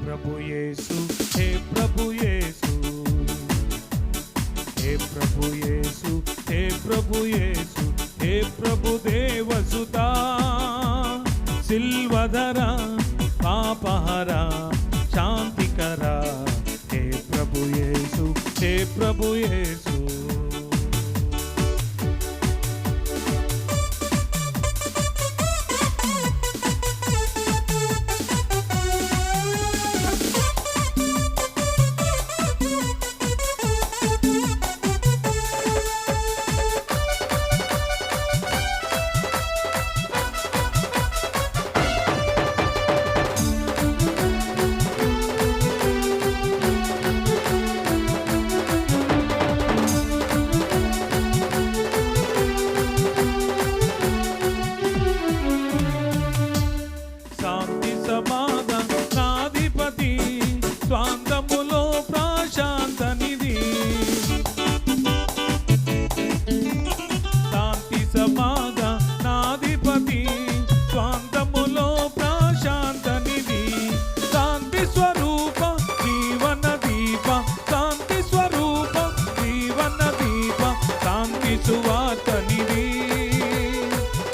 प्रभु येसु, हे प्रभु येसु, हे प्रभु येसु, हे प्रभु येसु, हे प्रभु देवसुता, सिल्वधरा पापहरा शांतिकरा, हे प्रभु येसु, हे प्रभु येसु।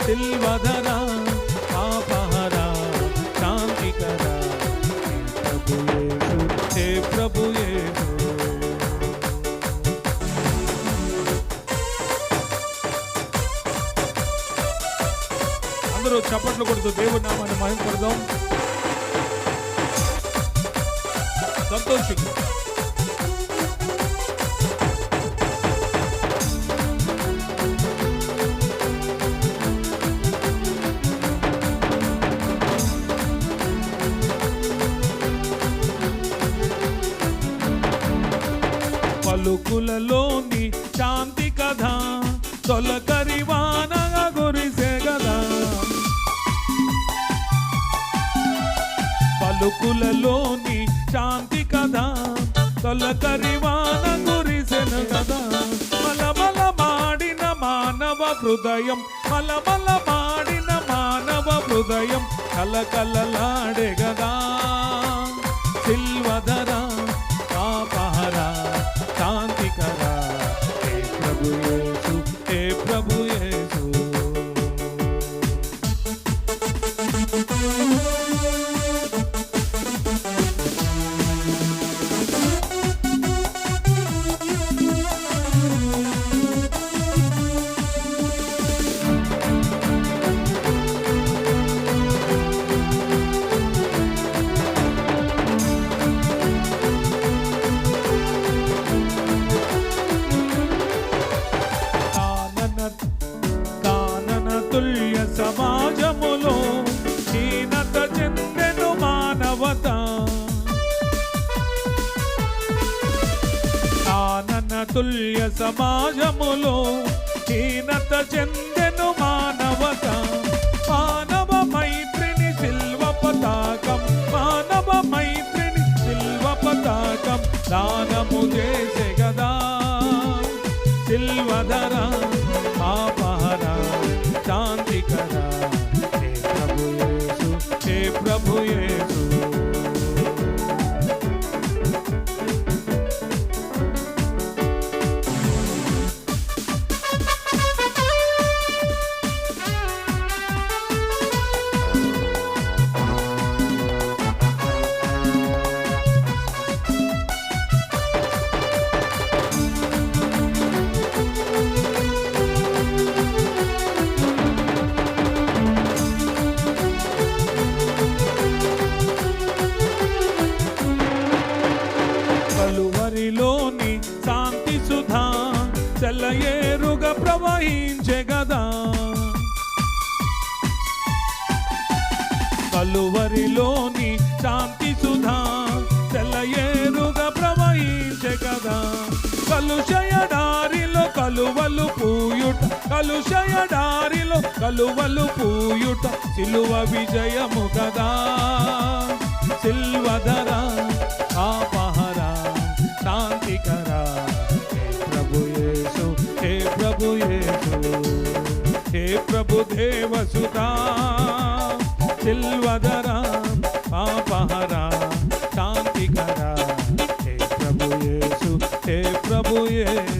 सिल्वधरा पापहरा शांतिकरा, हे प्रभु येसु। అందరూ చప్పట్లు కొడుతూ దేవుడి నామాన్ని మహిమపడదాం, సంతోషిద్దాం. పలుకులలోని శాంతి కథ తొలకరి వానగా కురిసే గదా, పలుకులలోని శాంతి కథ తొలకరి వాన కురిసెను గదా, మలమల మాడిన మానవ హృదయం, మలమల మాడిన మానవ హృదయం కలకలలాడే గదా, సిల్వధరా పాపహరా शांतिकरा, हे प्रभु येसु, हे प्रभु येसु। సమాజములో హీనత చెందెను మానవత, ఆనన తుల్య సమాజములో హీనత చెందెను మానవత, మానవ మైత్రిని సిల్వ పతాకం, మానవ మైత్రిని సిల్వ పతాకం దానము చేసే గదా, సిల్వధరా పాపహరా शांतिकरा, हे प्रभु येसु, हे प्रभु येसु। కలువరిలోని శాంతి సుధా సెలయేరుగా ప్రవహించే గదా, కలువరిలోని శాంతి సుధా సెలయేరుగా ప్రవహించే గదా, కలుషయడారిలో కలువలు పూయుట, కలుషయడారిలో కలువలు పూయుట సిలువ విజయము గదా, సిల్వధరా పాపహరా शांतिकरा, हे प्रभु येसु, हे प्रभु येसु, हे प्रभु देवसुता, सिल्वधरा पापहरा యేసు